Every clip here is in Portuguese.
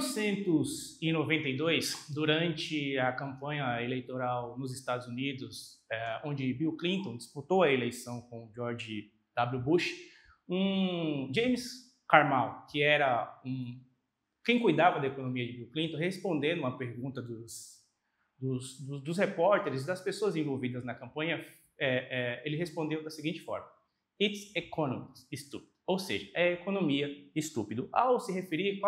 1992, durante a campanha eleitoral nos Estados Unidos, onde Bill Clinton disputou a eleição com George W. Bush, um James Carmel, que era quem cuidava da economia de Bill Clinton, respondendo uma pergunta dos repórteres, das pessoas envolvidas na campanha, ele respondeu da seguinte forma: "It's economy, stupid." Ou seja, é economia estúpido, ao se referir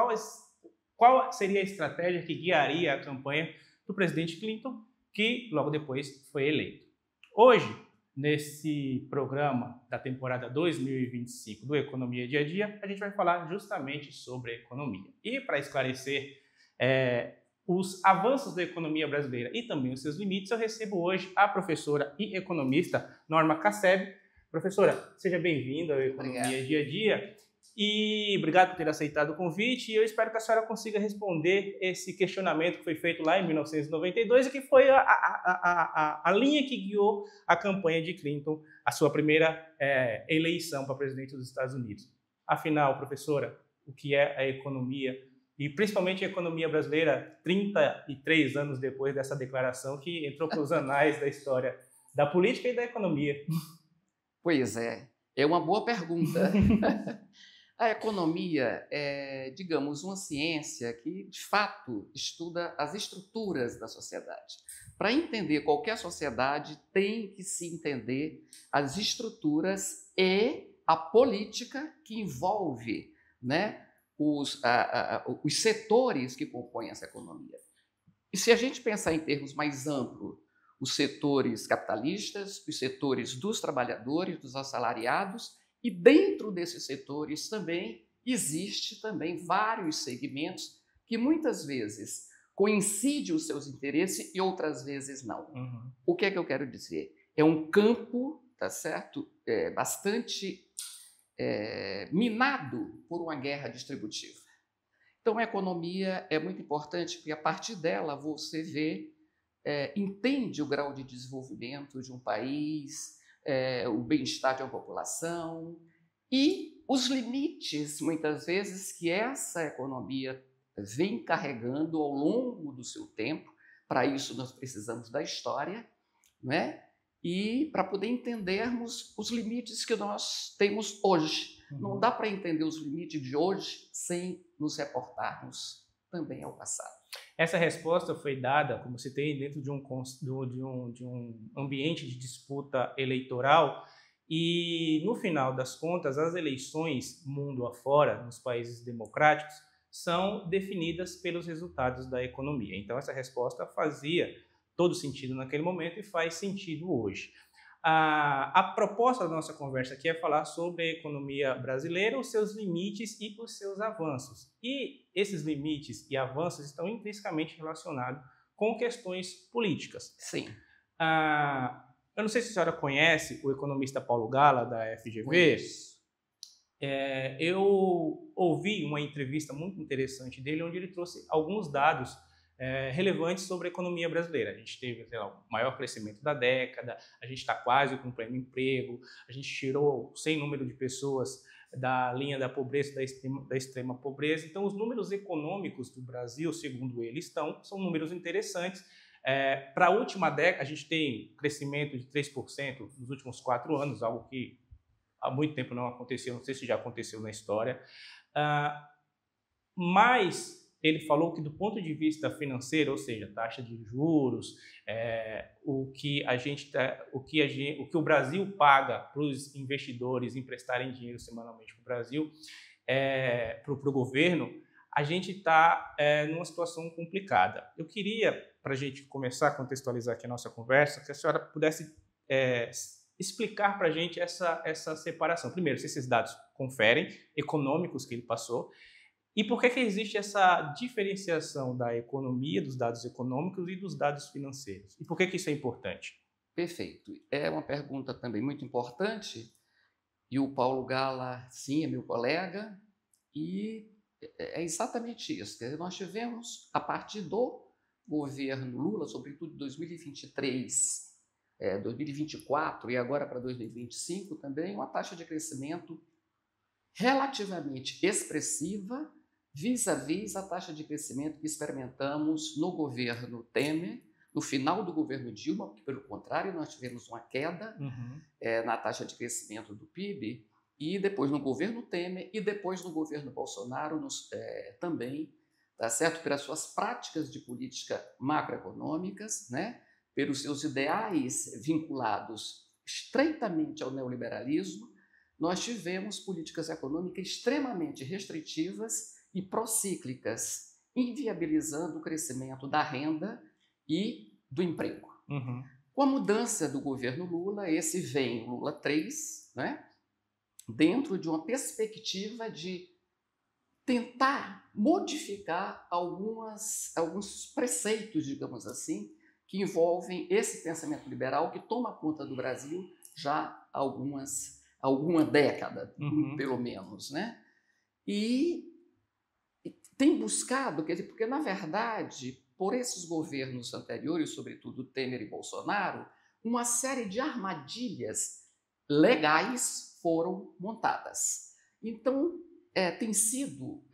qual seria a estratégia que guiaria a campanha do presidente Clinton, que logo depois foi eleito. Hoje, nesse programa da temporada 2025 do Economia Dia a Dia, a gente vai falar justamente sobre a economia. E para esclarecer os avanços da economia brasileira e também os seus limites, eu recebo hoje a professora e economista Norma Casseb. Professora, seja bem-vinda ao Economia Dia a Dia e obrigado por ter aceitado o convite, e eu espero que a senhora consiga responder esse questionamento que foi feito lá em 1992 e que foi a linha que guiou a campanha de Clinton, a sua primeira eleição para presidente dos Estados Unidos. Afinal, professora, o que é a economia e principalmente a economia brasileira 33 anos depois dessa declaração que entrou para os anais da história da política e da economia? Pois é uma boa pergunta. A economia é, digamos, uma ciência que, de fato, estuda as estruturas da sociedade. Para entender qualquer sociedade, tem que se entender as estruturas e a política que envolve, né, os setores que compõem essa economia. E se a gente pensar em termos mais amplos, os setores capitalistas, os setores dos trabalhadores, dos assalariados, e dentro desses setores também existe vários segmentos que muitas vezes coincidem os seus interesses e outras vezes não. Uhum. O que é que eu quero dizer? É um campo, tá certo, bastante minado por uma guerra distributiva. Então a economia é muito importante porque a partir dela você vê, entende o grau de desenvolvimento de um país, o bem-estar de uma população e os limites, muitas vezes, que essa economia vem carregando ao longo do seu tempo. Para isso, nós precisamos da história, não é? E para poder entendermos os limites que nós temos hoje. Uhum. Não dá para entender os limites de hoje sem nos reportarmos também ao passado. Essa resposta foi dada, como citei, dentro de um ambiente de disputa eleitoral e, no final das contas, as eleições mundo afora, nos países democráticos, são definidas pelos resultados da economia. Então, essa resposta fazia todo sentido naquele momento e faz sentido hoje. A proposta da nossa conversa aqui é falar sobre a economia brasileira, os seus limites e os seus avanços. E esses limites e avanços estão intrinsecamente relacionados com questões políticas. Sim. Eu não sei se a senhora conhece o economista Paulo Gala, da FGV. Conheço. Eu ouvi uma entrevista muito interessante dele, onde ele trouxe alguns dados relevantes sobre a economia brasileira. A gente teve o maior crescimento da década, a gente está quase com pleno emprego, a gente tirou sem número de pessoas da linha da pobreza, da extrema pobreza. Então, os números econômicos do Brasil, segundo ele, são números interessantes. Para a última década, a gente tem crescimento de 3% nos últimos 4 anos, algo que há muito tempo não aconteceu, não sei se já aconteceu na história. Mas ele falou que, do ponto de vista financeiro, ou seja, taxa de juros, o que o Brasil paga para os investidores emprestarem dinheiro semanalmente para o Brasil, para o governo, a gente está numa situação complicada. Eu queria, para a gente começar a contextualizar aqui a nossa conversa, que a senhora pudesse explicar para a gente essa separação. Primeiro, se esses dados conferem, econômicos que ele passou, e por que existe essa diferenciação da economia, dos dados econômicos e dos dados financeiros? E por que isso é importante? Perfeito. É uma pergunta também muito importante. E o Paulo Gala, sim, é meu colega. E é exatamente isso. Quer dizer, nós tivemos, a partir do governo Lula, sobretudo em 2023, 2024 e agora para 2025 também, uma taxa de crescimento relativamente expressiva, vis-à-vis a taxa de crescimento que experimentamos no governo Temer, no final do governo Dilma, porque, pelo contrário, nós tivemos uma queda na taxa de crescimento do PIB, e depois no governo Temer, e depois no governo Bolsonaro também, tá certo? Pelas suas práticas de política macroeconômicas, né? Pelos seus ideais vinculados estreitamente ao neoliberalismo, nós tivemos políticas econômicas extremamente restritivas e procíclicas, inviabilizando o crescimento da renda e do emprego. Com a mudança do governo Lula, esse vem Lula 3, né, dentro de uma perspectiva de tentar modificar alguns preceitos, digamos assim, que envolvem esse pensamento liberal que toma conta do Brasil já há alguma década, pelo menos, né? E tem buscado, quer dizer, porque, na verdade, por esses governos anteriores, sobretudo Temer e Bolsonaro, uma série de armadilhas legais foram montadas. Então, tem sido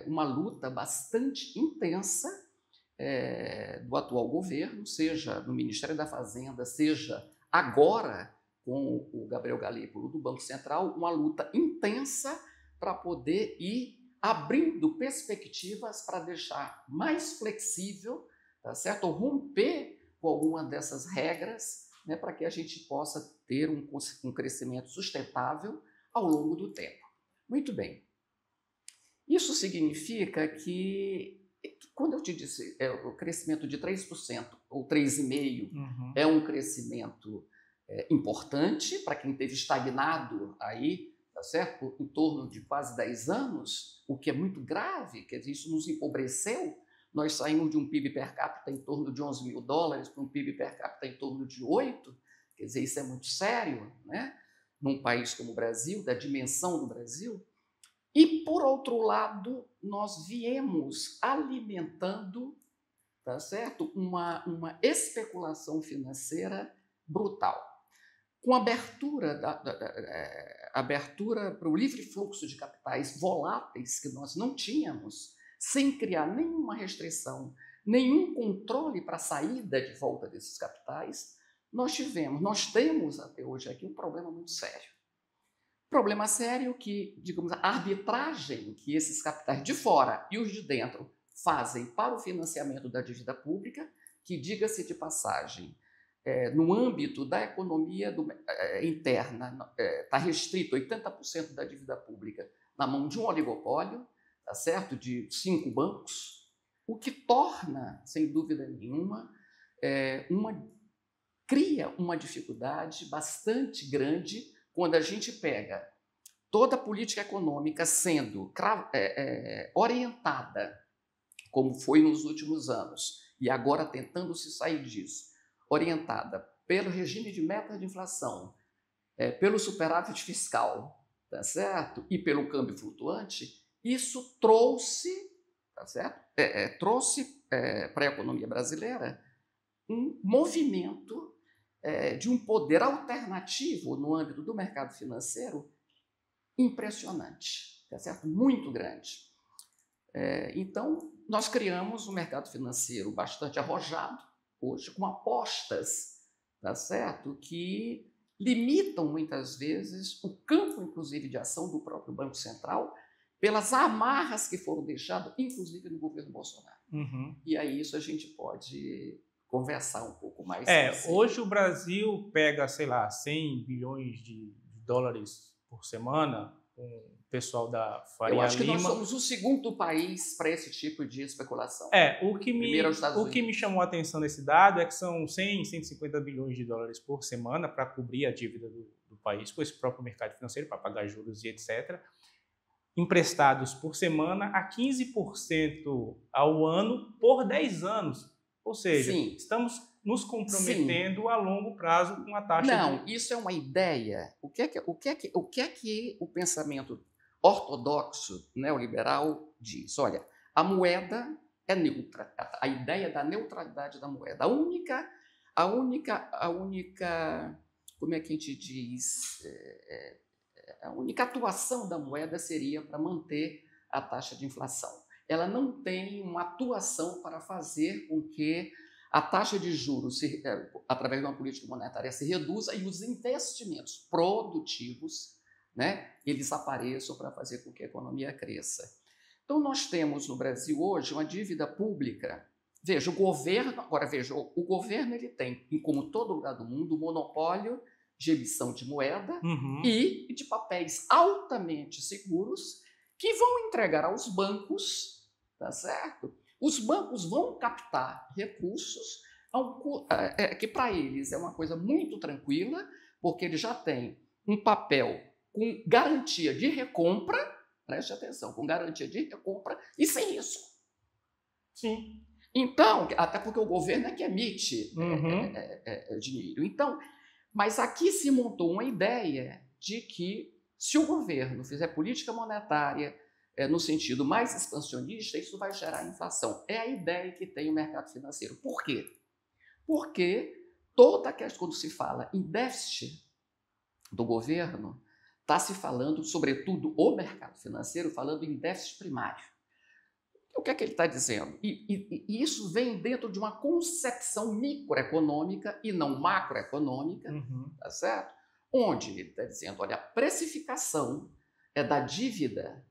uma luta bastante intensa do atual governo, seja no Ministério da Fazenda, seja agora com o Gabriel Galípolo do Banco Central, uma luta intensa para poder ir abrindo perspectivas para deixar mais flexível, tá certo? Ou romper com alguma dessas regras, né, para que a gente possa ter um crescimento sustentável ao longo do tempo. Muito bem. Isso significa que, quando eu te disse o crescimento de 3% ou 3,5% é um crescimento importante para quem teve estagnado aí, tá certo? Em torno de quase 10 anos, o que é muito grave, quer dizer, isso nos empobreceu. Nós saímos de um PIB per capita em torno de $11.000 para um PIB per capita em torno de 8, quer dizer, isso é muito sério, né? Num país como o Brasil, da dimensão do Brasil. E, por outro lado, nós viemos alimentando, tá certo? Uma especulação financeira brutal. Com a abertura para o livre fluxo de capitais voláteis que nós não tínhamos, sem criar nenhuma restrição, nenhum controle para a saída de volta desses capitais, nós temos até hoje aqui um problema muito sério. Problema sério que, digamos, a arbitragem que esses capitais de fora e os de dentro fazem para o financiamento da dívida pública, que, diga-se de passagem, no âmbito da economia interna, está restrito 80% da dívida pública na mão de um oligopólio, tá certo? De 5 bancos, o que torna, sem dúvida nenhuma, cria uma dificuldade bastante grande quando a gente pega toda a política econômica sendo orientada, como foi nos últimos anos, e agora tentando se sair disso, orientada pelo regime de meta de inflação, pelo superávit fiscal, tá certo? E pelo câmbio flutuante, isso trouxe, tá certo? Trouxe para a economia brasileira um movimento de um poder alternativo no âmbito do mercado financeiro impressionante, tá certo? Muito grande. Então, nós criamos um mercado financeiro bastante arrojado, hoje, com apostas, tá certo? Que limitam, muitas vezes, o campo, inclusive, de ação do próprio Banco Central, pelas amarras que foram deixadas, inclusive, no governo Bolsonaro. E aí isso a gente pode conversar um pouco mais. Hoje o Brasil pega, sei lá, 100 bilhões de dólares por semana, com o pessoal da Faria Lima. Eu acho que nós somos o segundo país para esse tipo de especulação. O que me chamou a atenção nesse dado é que são 100, 150 bilhões de dólares por semana para cobrir a dívida do país com esse próprio mercado financeiro, para pagar juros e etc., emprestados por semana a 15% ao ano por 10 anos. Ou seja, estamos nos comprometendo a longo prazo com a taxa isso é uma ideia. O que é que o pensamento ortodoxo neoliberal diz? Olha, a moeda é neutra. A ideia da neutralidade da moeda. A única, como é que a gente diz? A única atuação da moeda seria para manter a taxa de inflação. ela não tem uma atuação para fazer com que a taxa de juros, através de uma política monetária, se reduza e os investimentos produtivos, né, eles apareçam para fazer com que a economia cresça. Então, nós temos no Brasil hoje uma dívida pública. Veja, o governo ele tem, como todo lugar do mundo, o monopólio de emissão de moeda e de papéis altamente seguros que vão entregar aos bancos, tá certo? Os bancos vão captar recursos que para eles é uma coisa muito tranquila, porque eles já têm um papel com garantia de recompra, preste atenção, com garantia de recompra e sem risco. Sim. Então, até porque o governo é que emite dinheiro. Então, mas aqui se montou uma ideia de que se o governo fizer política monetária no sentido mais expansionista, isso vai gerar inflação. É a ideia que tem o mercado financeiro. Por quê? Porque quando se fala em déficit do governo, está se falando, sobretudo o mercado financeiro, falando em déficit primário. O que é que ele está dizendo? E isso vem dentro de uma concepção microeconômica e não macroeconômica, tá certo? Onde ele está dizendo, olha, a precificação da dívida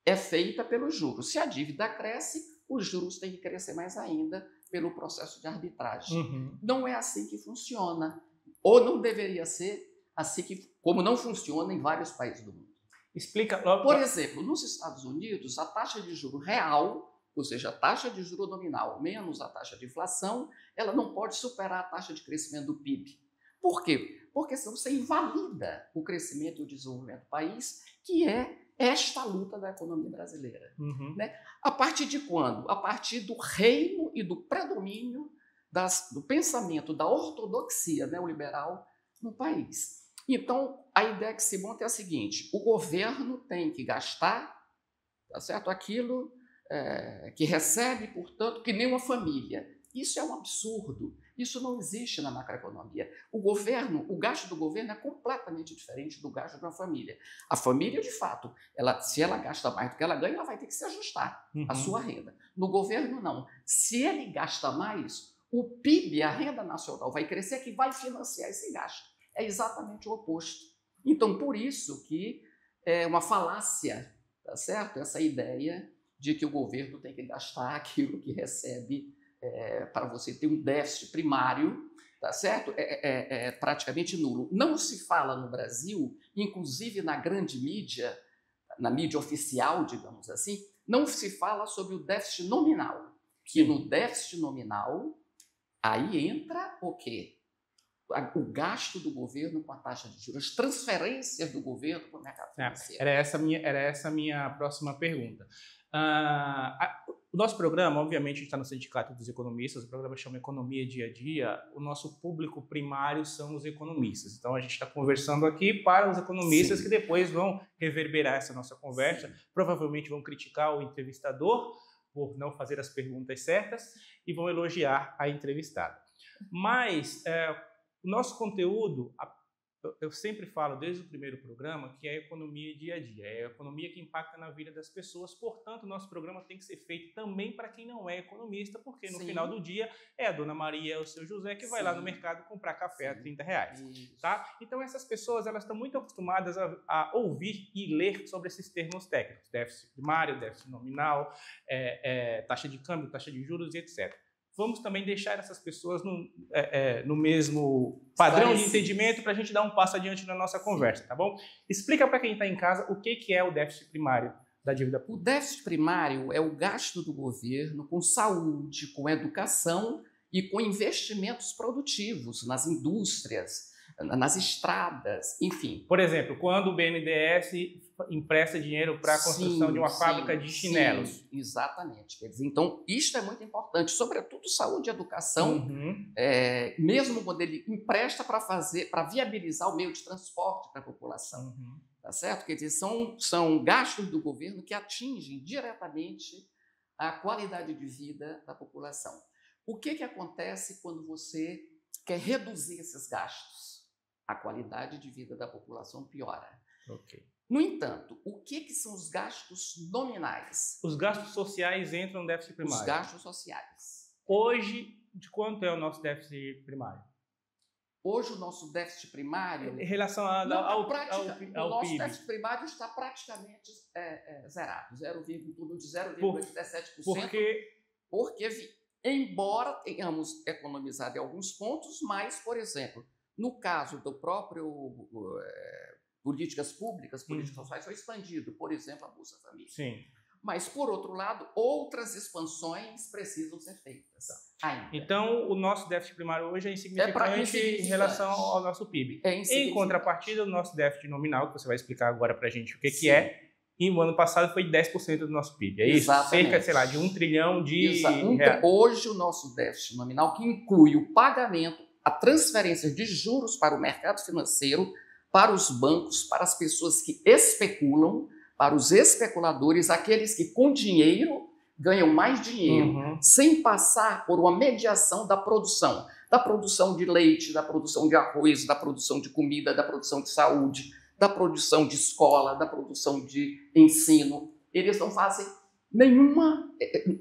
é feita pelos juros. Se a dívida cresce, os juros têm que crescer mais ainda pelo processo de arbitragem. Não é assim que funciona. Ou não deveria ser assim como não funciona em vários países do mundo. Explica. Por exemplo, nos Estados Unidos, a taxa de juro real, ou seja, a taxa de juro nominal menos a taxa de inflação, ela não pode superar a taxa de crescimento do PIB. Por quê? Porque senão você invalida o crescimento e o desenvolvimento do país, que é esta luta da economia brasileira. Né? A partir de quando? A partir do reino e do predomínio do pensamento da ortodoxia neoliberal no país. Então, a ideia que se monta é a seguinte: o governo tem que gastar, tá certo, aquilo que recebe, portanto, que nem uma família. Isso é um absurdo. Isso não existe na macroeconomia. O gasto do governo é completamente diferente do gasto de uma família. A família, de fato, se ela gasta mais do que ela ganha, ela vai ter que se ajustar à sua renda. No governo, não. Se ele gasta mais, o PIB, a renda nacional, vai crescer, que vai financiar esse gasto. É exatamente o oposto. Então, por isso que é uma falácia, tá certo? Essa ideia de que o governo tem que gastar aquilo que recebe para você ter um déficit primário, tá certo? É praticamente nulo. Não se fala no Brasil, inclusive na grande mídia, na mídia oficial, digamos assim, não se fala sobre o déficit nominal. Que no déficit nominal, aí entra o quê? O gasto do governo com a taxa de juros, as transferências do governo para o mercado financeiro. Era essa a minha próxima pergunta. O nosso programa, obviamente, está no Sindicato dos Economistas, o programa chama Economia Dia a Dia. O nosso público primário são os economistas. Então, a gente está conversando aqui para os economistas que depois vão reverberar essa nossa conversa, provavelmente vão criticar o entrevistador por não fazer as perguntas certas e vão elogiar a entrevistada. Mas o nosso conteúdo, eu sempre falo desde o primeiro programa, que é a economia dia a dia, é a economia que impacta na vida das pessoas, portanto, o nosso programa tem que ser feito também para quem não é economista, porque no final do dia é a dona Maria, é o seu José, que vai lá no mercado comprar café a R$30, tá? Então, essas pessoas, elas estão muito acostumadas a ouvir e ler sobre esses termos técnicos, déficit primário, déficit nominal, taxa de câmbio, taxa de juros e etc. Vamos também deixar essas pessoas no mesmo padrão de entendimento para a gente dar um passo adiante na nossa conversa, tá bom? Explica para quem está em casa o que é o déficit primário da dívida pública. O déficit primário é o gasto do governo com saúde, com educação e com investimentos produtivos nas indústrias, nas estradas, enfim. Por exemplo, quando o BNDES empresta dinheiro para a construção de uma fábrica de chinelos. Sim, exatamente. Quer dizer, então, isto é muito importante, sobretudo saúde e educação, mesmo quando ele empresta para viabilizar o meio de transporte para a população. Tá certo? Quer dizer, são gastos do governo que atingem diretamente a qualidade de vida da população. O que acontece quando você quer reduzir esses gastos? a qualidade de vida da população piora. Ok. No entanto, o que são os gastos nominais? Os gastos sociais entram no déficit primário. Os gastos sociais. Hoje, de quanto é o nosso déficit primário? Hoje, o nosso déficit primário... Em relação ao o nosso PIB. déficit primário está praticamente zerado, 0,17%. Porque, embora tenhamos economizado em alguns pontos, mas, por exemplo, no caso do próprio políticas públicas, políticas sociais, foi expandido, por exemplo, a Bolsa Família. Sim. Mas, por outro lado, outras expansões precisam ser feitas ainda. Então, o nosso déficit primário hoje é insignificante em relação ao nosso PIB. Em contrapartida, o nosso déficit nominal, que você vai explicar agora para a gente o que é, e no ano passado foi 10% do nosso PIB. É isso? Exatamente. Cerca, sei lá, de 1 trilhão de reais. Hoje, o nosso déficit nominal, que inclui o pagamento, a transferência de juros para o mercado financeiro, para os bancos, para as pessoas que especulam, para os especuladores, aqueles que com dinheiro ganham mais dinheiro, sem passar por uma mediação da produção de leite, da produção de arroz, da produção de comida, da produção de saúde, da produção de escola, da produção de ensino. Eles não fazem nenhuma,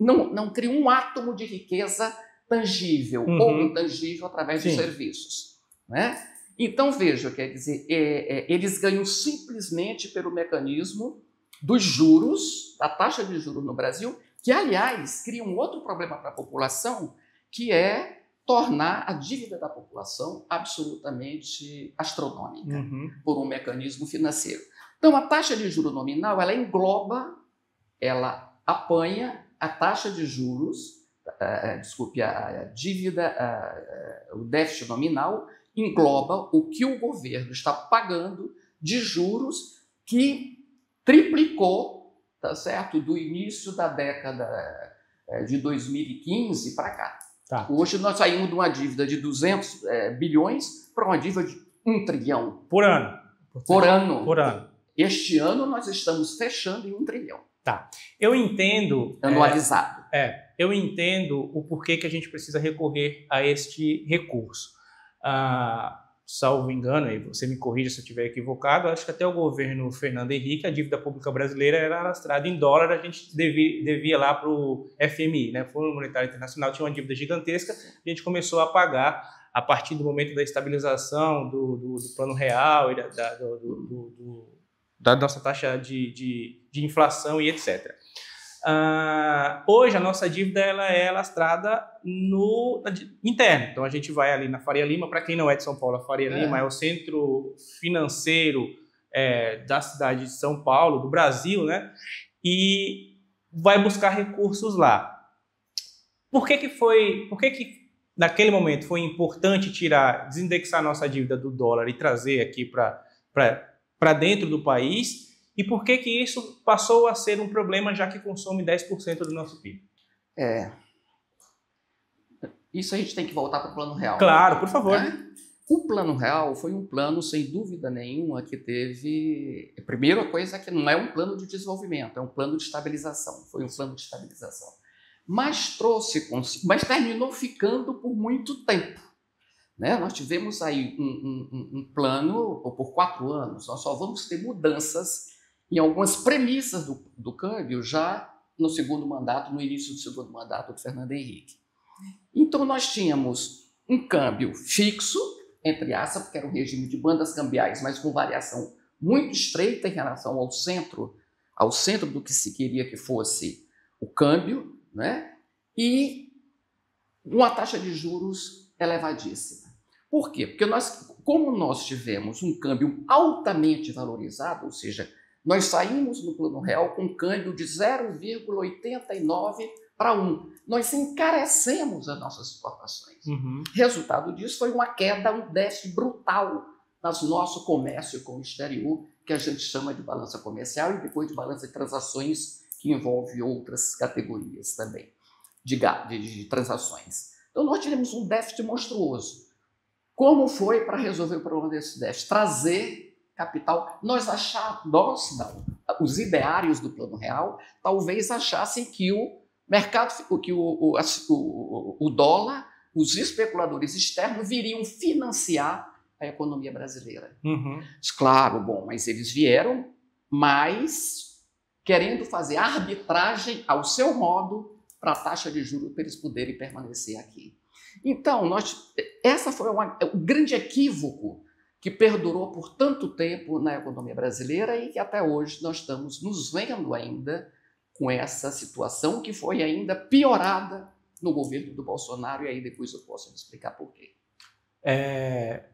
não criam um átomo de riqueza tangível ou intangível através de serviços, né? Então, veja, quer dizer, eles ganham simplesmente pelo mecanismo dos juros, da taxa de juros no Brasil, que, aliás, cria um outro problema para a população, que é tornar a dívida da população absolutamente astronômica por um mecanismo financeiro. Então, a taxa de juros nominal, ela engloba, ela apanha a taxa de juros, a dívida, o déficit nominal, engloba o que o governo está pagando de juros, que triplicou, tá certo, do início da década de 2015 para cá. Tá. Hoje nós saímos de uma dívida de 200 bilhões para uma dívida de 1 trilhão. Por ano. Por ano. Por ano. Este ano nós estamos fechando em 1 trilhão. Tá. Eu entendo... Anualizado. Eu entendo o porquê que a gente precisa recorrer a este recurso. Salvo engano, aí você me corrija se eu estiver equivocado, acho que até o governo Fernando Henrique, a dívida pública brasileira era lastrada em dólar, a gente devia lá para o FMI, né? Fundo Monetário Internacional, tinha uma dívida gigantesca, a gente começou a pagar a partir do momento da estabilização do plano real e da nossa taxa de inflação e etc. Hoje a nossa dívida ela é lastrada no interno, então a gente vai ali na Faria Lima. Para quem não é de São Paulo, a Faria Lima é o centro financeiro da cidade de São Paulo, do Brasil, né? E vai buscar recursos lá. Por que naquele momento foi importante desindexar nossa dívida do dólar e trazer aqui para dentro do país? E por que isso passou a ser um problema, já que consome 10% do nosso PIB? Isso a gente tem que voltar para o Plano Real. Claro, por favor. O Plano Real foi um plano, sem dúvida nenhuma, que teve... A primeira coisa é que não é um plano de desenvolvimento, é um plano de estabilização. Foi um plano de estabilização. Mas terminou ficando por muito tempo. Né? Nós tivemos aí um plano por 4 anos. Nós só vamos ter mudanças em algumas premissas do câmbio já no segundo mandato, no início do segundo mandato do Fernando Henrique. Então, nós tínhamos um câmbio fixo, entre aspas, porque era um regime de bandas cambiais, mas com variação muito estreita em relação ao centro do que se queria que fosse o câmbio, né? E uma taxa de juros elevadíssima. Por quê? Porque como nós tivemos um câmbio altamente valorizado, ou seja, nós saímos no Plano Real com um câmbio de 0,89 para 1. Nós encarecemos as nossas exportações. Resultado disso foi uma queda, um déficit brutal no nosso comércio com o exterior, que a gente chama de balança comercial e depois de balança de transações, que envolve outras categorias também de transações. Então, nós tivemos um déficit monstruoso. Como foi para resolver o problema desse déficit? Trazer capital. Os ideários do Plano Real talvez achassem que o mercado, que o dólar, os especuladores externos viriam financiar a economia brasileira. Uhum. Claro, bom, mas eles vieram, mas querendo fazer arbitragem ao seu modo para a taxa de juros para eles poderem permanecer aqui. Então, essa foi um grande equívoco que perdurou por tanto tempo na economia brasileira e que até hoje nós estamos nos vendo ainda com essa situação que foi ainda piorada no governo do Bolsonaro, e aí depois eu posso explicar por quê.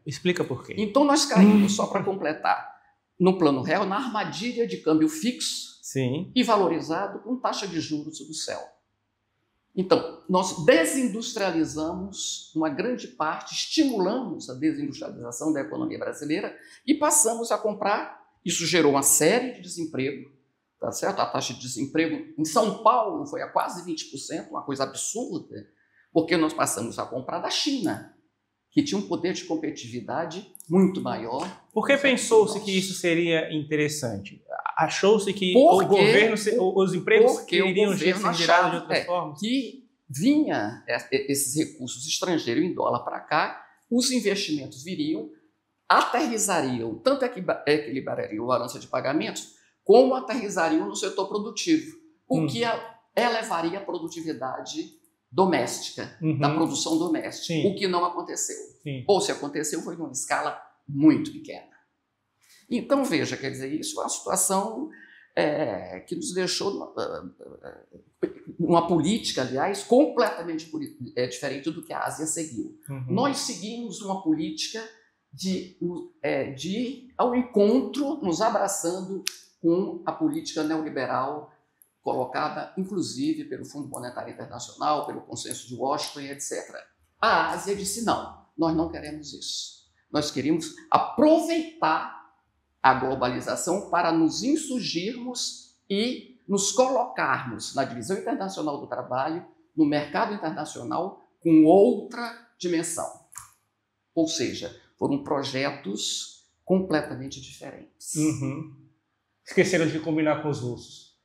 Explica por quê. Então nós caímos, só para completar, no plano real, na armadilha de câmbio fixo. Sim. E valorizado com taxa de juros do céu. Então, nós desindustrializamos uma grande parte, estimulamos a desindustrialização da economia brasileira e passamos a comprar. Isso gerou uma série de desemprego, tá certo? A taxa de desemprego em São Paulo foi a quase 20%, uma coisa absurda, porque nós passamos a comprar da China, que tinha um poder de competitividade muito maior. Por que pensou-se que isso seria interessante? Achou-se que o governo, os empregos iriam ser gerados de outras formas? Que vinha esses recursos estrangeiros em dólar para cá, os investimentos viriam, aterrissariam, tanto equilibrariam a balança de pagamentos, como aterrissariam no setor produtivo, o que elevaria a produtividade doméstica, da produção doméstica, o que não aconteceu. Ou se aconteceu, foi numa escala muito pequena. Então, veja, quer dizer, isso é uma situação que nos deixou uma política, aliás, completamente diferente do que a Ásia seguiu. Nós seguimos uma política de ir ao encontro, nos abraçando com a política neoliberal colocada, inclusive, pelo Fundo Monetário Internacional, pelo Consenso de Washington, etc. A Ásia disse, não, nós não queremos isso. Nós queremos aproveitar a globalização para nos insurgirmos e nos colocarmos na divisão internacional do trabalho, no mercado internacional, com outra dimensão. Ou seja, foram projetos completamente diferentes. Esqueceram de combinar com os russos.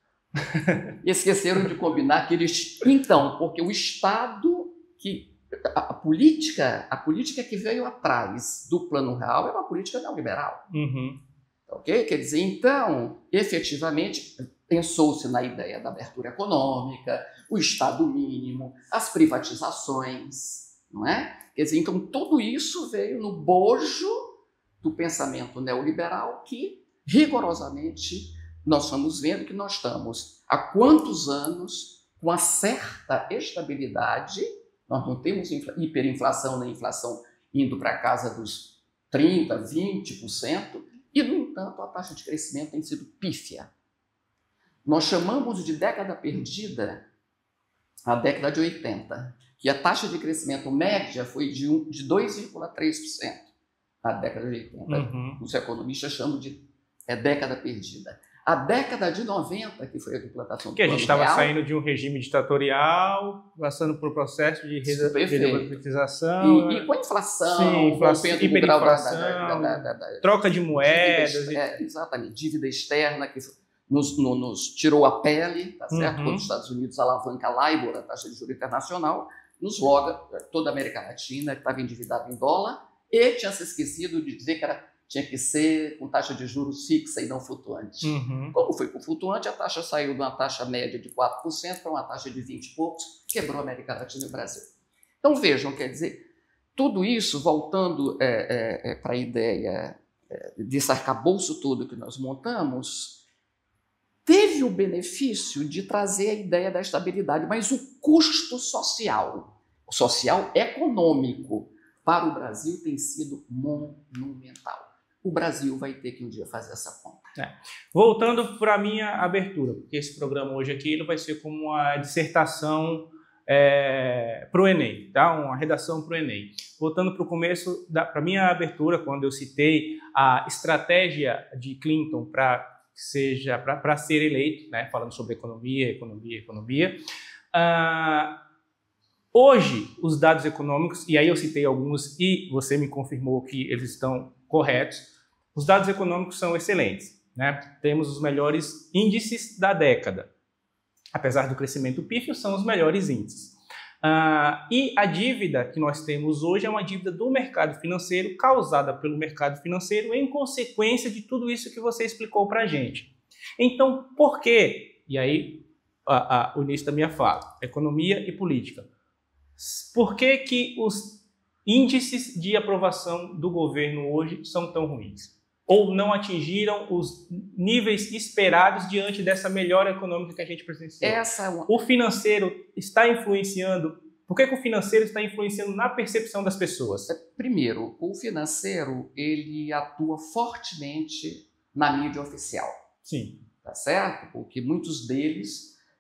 Esqueceram de combinar que eles... Então, porque o Estado, a política que veio atrás do Plano Real é uma política neoliberal. Ok? Quer dizer, então, efetivamente, pensou-se na ideia da abertura econômica, o Estado mínimo, as privatizações, não é? Quer dizer, então, tudo isso veio no bojo do pensamento neoliberal que, rigorosamente, nós estamos vendo que nós estamos há quantos anos com uma certa estabilidade, nós não temos hiperinflação nem inflação indo para a casa dos 30%, 20%, e, no entanto, a taxa de crescimento tem sido pífia. Nós chamamos de década perdida a década de 80, que a taxa de crescimento média foi de 2,3%. A década de 80, os economistas chamam de década perdida. A década de 90, que foi a implantação do que a gente estava saindo de um regime ditatorial, passando por um processo de redemocratização. E com a inflação, hiperinflação, troca de moedas. Exatamente, dívida externa que nos tirou a pele, tá certo? Quando os Estados Unidos alavanca a LIBOR, a taxa de juros internacional, nos loga toda a América Latina, que estava endividada em dólar, e tinha se esquecido de dizer que tinha que ser com taxa de juros fixa e não flutuante. Como foi com flutuante, a taxa saiu de uma taxa média de 4% para uma taxa de 20 e poucos, quebrou a América Latina e o Brasil. Então vejam, quer dizer, tudo isso, voltando para a ideia desse arcabouço todo que nós montamos, teve o benefício de trazer a ideia da estabilidade, mas o custo social econômico para o Brasil tem sido monumental. O Brasil vai ter que um dia fazer essa conta. Voltando para a minha abertura, porque esse programa hoje aqui ele vai ser como uma dissertação para o Enem, tá? Uma redação para o Enem. Voltando para o começo, para a minha abertura, quando eu citei a estratégia de Clinton para ser eleito, né? Falando sobre economia. Hoje, os dados econômicos, e aí eu citei alguns e você me confirmou que eles estão corretos, os dados econômicos são excelentes, né? Temos os melhores índices da década. Apesar do crescimento pífio, são os melhores índices. E a dívida que nós temos hoje é uma dívida do mercado financeiro, causada pelo mercado financeiro em consequência de tudo isso que você explicou para a gente. Então, por quê? E aí, o início da minha fala, economia e política. Por que os índices de aprovação do governo hoje são tão ruins? Ou não atingiram os níveis esperados diante dessa melhora econômica que a gente presenciou? O financeiro está influenciando? Por que o financeiro está influenciando na percepção das pessoas? Primeiro, o financeiro ele atua fortemente na mídia oficial. Sim. Tá certo? Porque muitos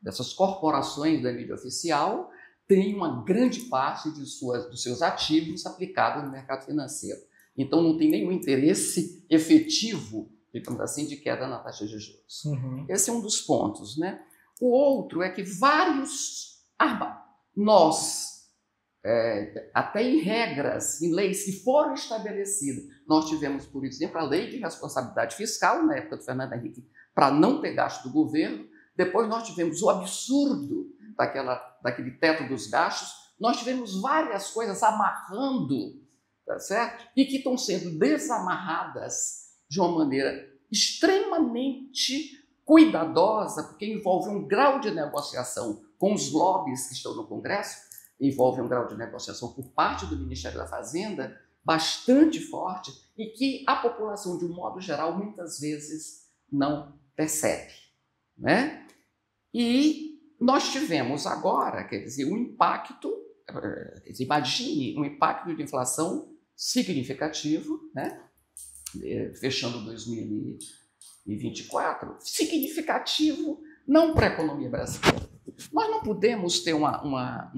dessas corporações da mídia oficial, têm uma grande parte dos seus ativos aplicados no mercado financeiro. Então, não tem nenhum interesse efetivo, digamos assim, de queda na taxa de juros. Uhum. Esse é um dos pontos, né? O outro é que nós, até em regras, em leis que foram estabelecidas, nós tivemos, por exemplo, a lei de responsabilidade fiscal, na época do Fernando Henrique, para não ter gasto do governo. Depois nós tivemos o absurdo daquele teto dos gastos. Nós tivemos várias coisas amarrando, tá certo? E que estão sendo desamarradas de uma maneira extremamente cuidadosa, porque envolve um grau de negociação com os lobbies que estão no Congresso, envolve um grau de negociação por parte do Ministério da Fazenda bastante forte e que a população, de um modo geral, muitas vezes não percebe, né? E nós tivemos agora, quer dizer, um impacto, imagine um impacto de inflação significativo, né? Fechando 2024, significativo não para a economia brasileira. Nós não podemos ter uma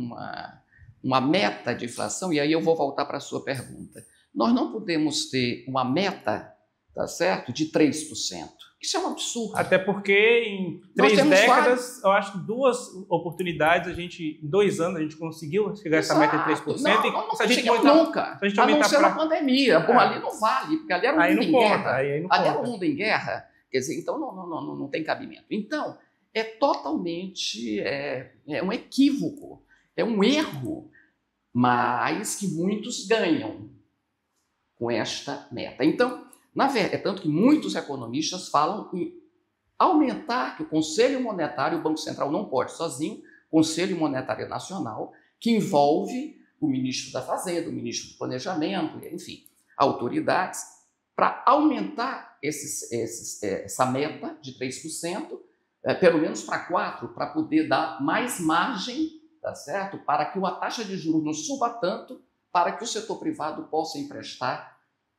meta de inflação, e aí eu vou voltar para a sua pergunta. Nós não podemos ter uma meta, tá certo, de 3%. Isso é um absurdo. Até porque em 3 décadas, eu acho que 2 oportunidades, em 2 anos, a gente conseguiu chegar a essa meta de 3%. Não chegamos nunca. A não ser na pandemia. Bom, ali não vale, porque ali era um mundo em guerra. Ali era um mundo em guerra. Quer dizer, então não tem cabimento. Então, é totalmente um equívoco, é um erro, mas que muitos ganham com esta meta. Então, é tanto que muitos economistas falam em aumentar, que o Conselho Monetário, o Banco Central não pode sozinho, Conselho Monetário Nacional, que envolve o ministro da Fazenda, o ministro do Planejamento, enfim, autoridades, para aumentar essa meta de 3%, pelo menos para 4%, para poder dar mais margem, tá certo? Para que a taxa de juros não suba tanto, para que o setor privado possa emprestar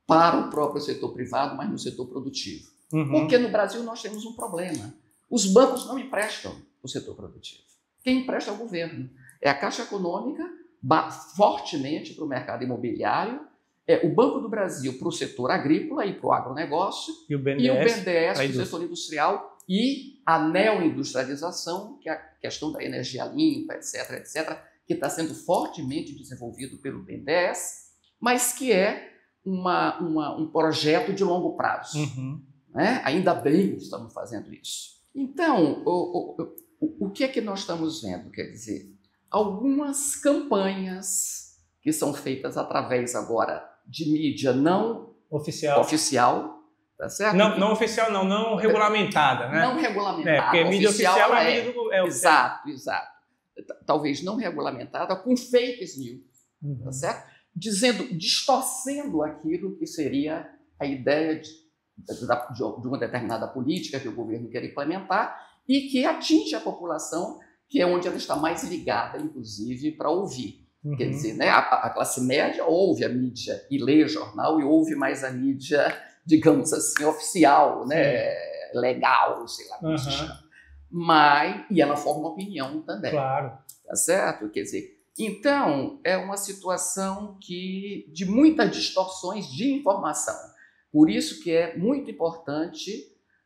para o próprio setor privado, mas no setor produtivo. Uhum. Porque no Brasil nós temos um problema. Os bancos não emprestam para o setor produtivo. Quem empresta é o governo. É a Caixa Econômica, fortemente para o mercado imobiliário, o Banco do Brasil para o setor agrícola e para o agronegócio, e o BNDES para o setor industrial e a neoindustrialização, que é a questão da energia limpa, etc., que está sendo fortemente desenvolvido pelo BNDES, mas que é um projeto de longo prazo. Uhum. Né? Ainda bem que estamos fazendo isso. Então, o que é que nós estamos vendo? Quer dizer, algumas campanhas que são feitas através agora de mídia não oficial, tá certo? Não oficial, não regulamentada, né? Não regulamentada. Porque mídia oficial é mídia do... Exato. Talvez não regulamentada, com fake news, tá certo? Distorcendo aquilo que seria a ideia de uma determinada política que o governo quer implementar e que atinge a população, que é onde ela está mais ligada, inclusive, para ouvir. Uhum. Quer dizer, né, a classe média ouve a mídia e lê jornal e ouve mais a mídia, digamos assim, oficial, né, legal, sei lá como se chama. E ela forma opinião também. Claro. Tá certo? Quer dizer, então, é uma situação de muitas distorções de informação. Por isso que é muito importante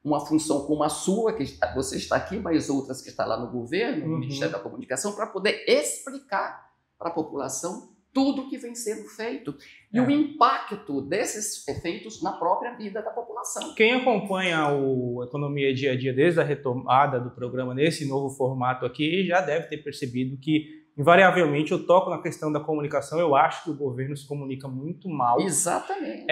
uma função como a sua, que você está aqui, mas outras que estão lá no governo, no Ministério da Comunicação, para poder explicar para a população tudo o que vem sendo feito e o impacto desses efeitos na própria vida da população. Quem acompanha o Economia Dia a Dia desde a retomada do programa nesse novo formato aqui já deve ter percebido que invariavelmente eu toco na questão da comunicação, eu acho que o governo se comunica muito mal. Exatamente.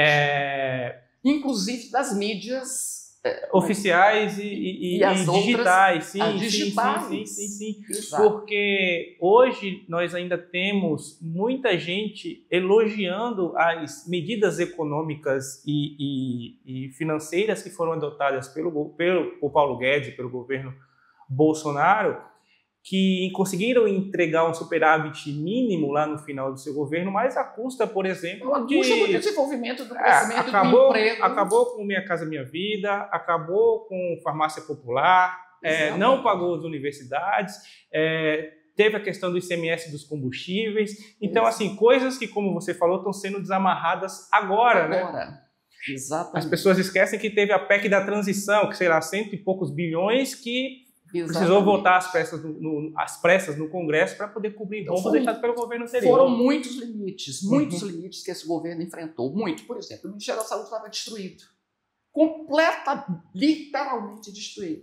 Inclusive das mídias oficiais e as digitais. Sim, as digitais. Sim. Porque hoje nós ainda temos muita gente elogiando as medidas econômicas e financeiras que foram adotadas por Paulo Guedes e pelo governo Bolsonaro, que conseguiram entregar um superávit mínimo lá no final do seu governo, mas à custa, por exemplo, do desenvolvimento, do crescimento do emprego. Acabou com Minha Casa Minha Vida, acabou com farmácia popular, não pagou as universidades, teve a questão do ICMS dos combustíveis. Então, assim, coisas que, como você falou, estão sendo desamarradas agora, né? Exatamente. As pessoas esquecem que teve a PEC da transição, que, sei lá, 100 e poucos bilhões que precisou votar às pressas no Congresso para poder cobrir rombos deixados pelo governo anterior. Foram muitos limites que esse governo enfrentou. Por exemplo, o Ministério da Saúde estava destruído. Literalmente destruído.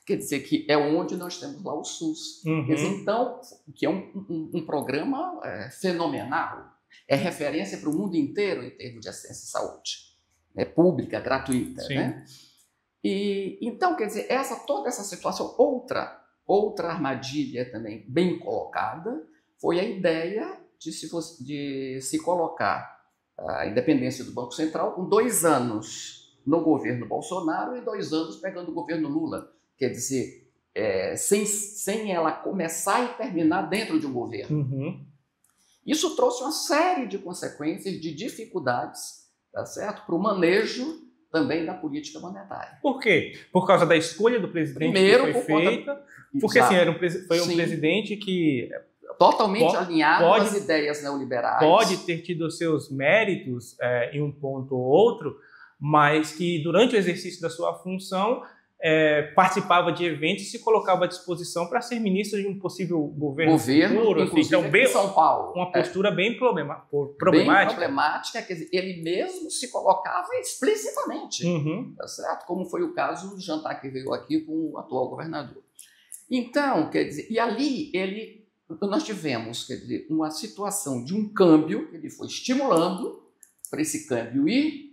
Quer dizer, que é onde nós temos lá o SUS. Quer dizer, então, que é um programa fenomenal. É referência para o mundo inteiro em termos de assistência à saúde. Pública, gratuita, né? E, então, quer dizer, toda essa situação, outra armadilha também bem colocada, foi a ideia de se colocar a independência do Banco Central com 2 anos no governo Bolsonaro e 2 anos pegando o governo Lula. Quer dizer, sem ela começar e terminar dentro de um governo. Isso trouxe uma série de consequências, de dificuldades, tá certo? Para o manejo também da política monetária. Por quê? Por causa da escolha do presidente que foi feita, porque assim, foi um presidente que totalmente alinhado às ideias neoliberais. Pode ter tido os seus méritos em um ponto ou outro, mas que durante o exercício da sua função participava de eventos e se colocava à disposição para ser ministro de um possível governo futuro. Então, bem, São Paulo. Uma postura bem problemática. Bem problemática, quer dizer, ele mesmo se colocava explicitamente, tá certo? Como foi o caso do jantar que veio aqui com o atual governador. Então, quer dizer, e ali nós tivemos, quer dizer, uma situação de um câmbio que ele foi estimulando para esse câmbio ir.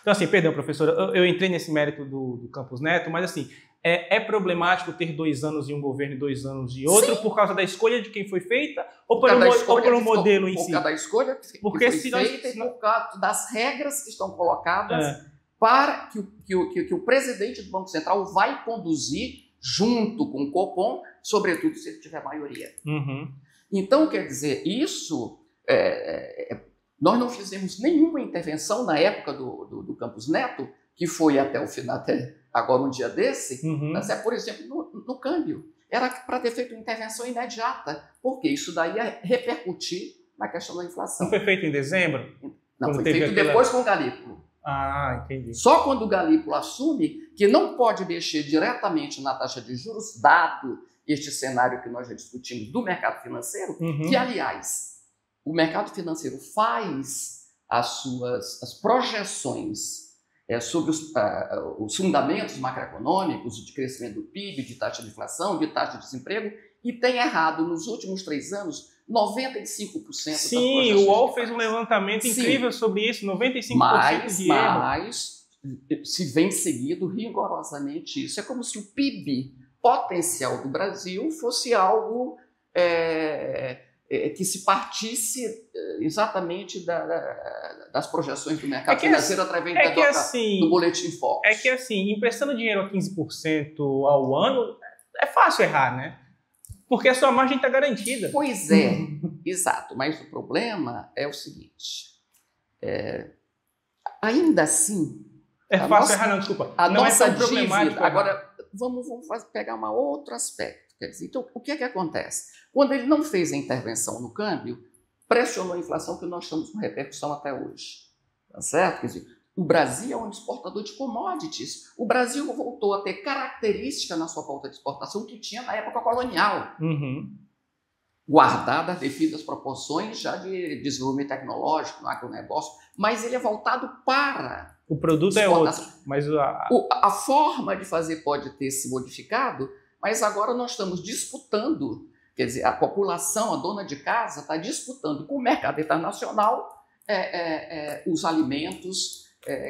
Então, assim, perdão, professora, eu entrei nesse mérito do Campos Neto, mas, assim, é problemático ter 2 anos em um governo e 2 anos de outro. Sim. Por causa da escolha de quem foi feita ou pelo modelo em si? Por causa da escolha que foi feita e por causa das regras que estão colocadas para que o presidente do Banco Central vai conduzir junto com o Copom, sobretudo se ele tiver maioria. Então, quer dizer, isso... Nós não fizemos nenhuma intervenção na época do Campos Neto, que foi até o final, até agora um dia desse, mas por exemplo, no câmbio. Era para ter feito uma intervenção imediata, porque isso daí ia repercutir na questão da inflação. Não foi feito em dezembro? Não, foi feito depois com o Galípolo. Entendi. Só quando o Galípolo assume que não pode mexer diretamente na taxa de juros, dado este cenário que nós já discutimos do mercado financeiro, que, aliás, o mercado financeiro faz as projeções sobre os fundamentos macroeconômicos de crescimento do PIB, de taxa de inflação, de taxa de desemprego, e tem errado nos últimos 3 anos 95% das projeções. Sim, o UOL fez um levantamento incrível sobre isso, 95% de erro. Mas se vem seguido rigorosamente isso. É como se o PIB potencial do Brasil fosse algo... que se partisse exatamente das projeções do mercado financeiro através do Boletim Focus. É que assim, emprestando dinheiro a 15% ao ano, é fácil errar, né? Porque a sua margem está garantida. Pois é, exato. Mas o problema é o seguinte, ainda assim... É fácil errar, não, desculpa. A não nossa é tão problemático. Agora, vamos pegar um outro aspecto. Quer dizer, então, o que é que acontece? Quando ele não fez a intervenção no câmbio, pressionou a inflação, que nós estamos com repercussão até hoje. Tá certo? Quer dizer, o Brasil é um exportador de commodities. O Brasil voltou a ter característica na sua pauta de exportação que tinha na época colonial. Guardada as devidas proporções já de desenvolvimento tecnológico, no agronegócio, mas ele é voltado para... O produto é outro, mas a forma de fazer pode ter se modificado, mas agora nós estamos disputando Quer dizer, a população, a dona de casa, está disputando com o mercado internacional os alimentos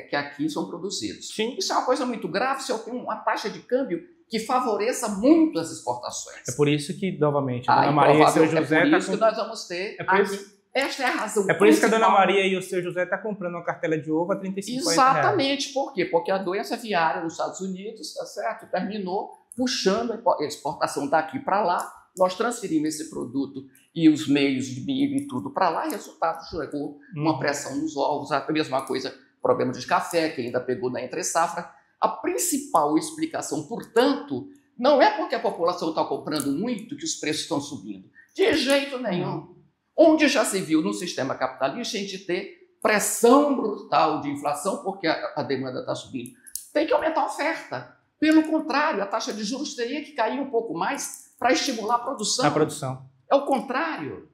que aqui são produzidos. Sim. Isso é uma coisa muito grave se eu tenho uma taxa de câmbio que favoreça muito as exportações. É por isso que, novamente, a Dona Maria e o seu José... É por isso que nós vamos ter aqui. Esta é a razão. É por isso que a Dona Maria e o seu José estão comprando uma cartela de ovo a R$35. Exatamente. Por quê? Porque a doença aviária nos Estados Unidos, tá certo? Terminou puxando a exportação daqui para lá. Nós transferimos esse produto e os meios de milho e tudo para lá, e resultado chegou uma pressão nos ovos, a mesma coisa, problema de café, que ainda pegou na entre-safra. A principal explicação, portanto, não é porque a população está comprando muito que os preços estão subindo. De jeito nenhum. Onde já se viu no sistema capitalista a gente ter pressão brutal de inflação porque a demanda está subindo. Tem que aumentar a oferta. Pelo contrário, a taxa de juros teria que cair um pouco mais para estimular a produção. A produção. É o contrário.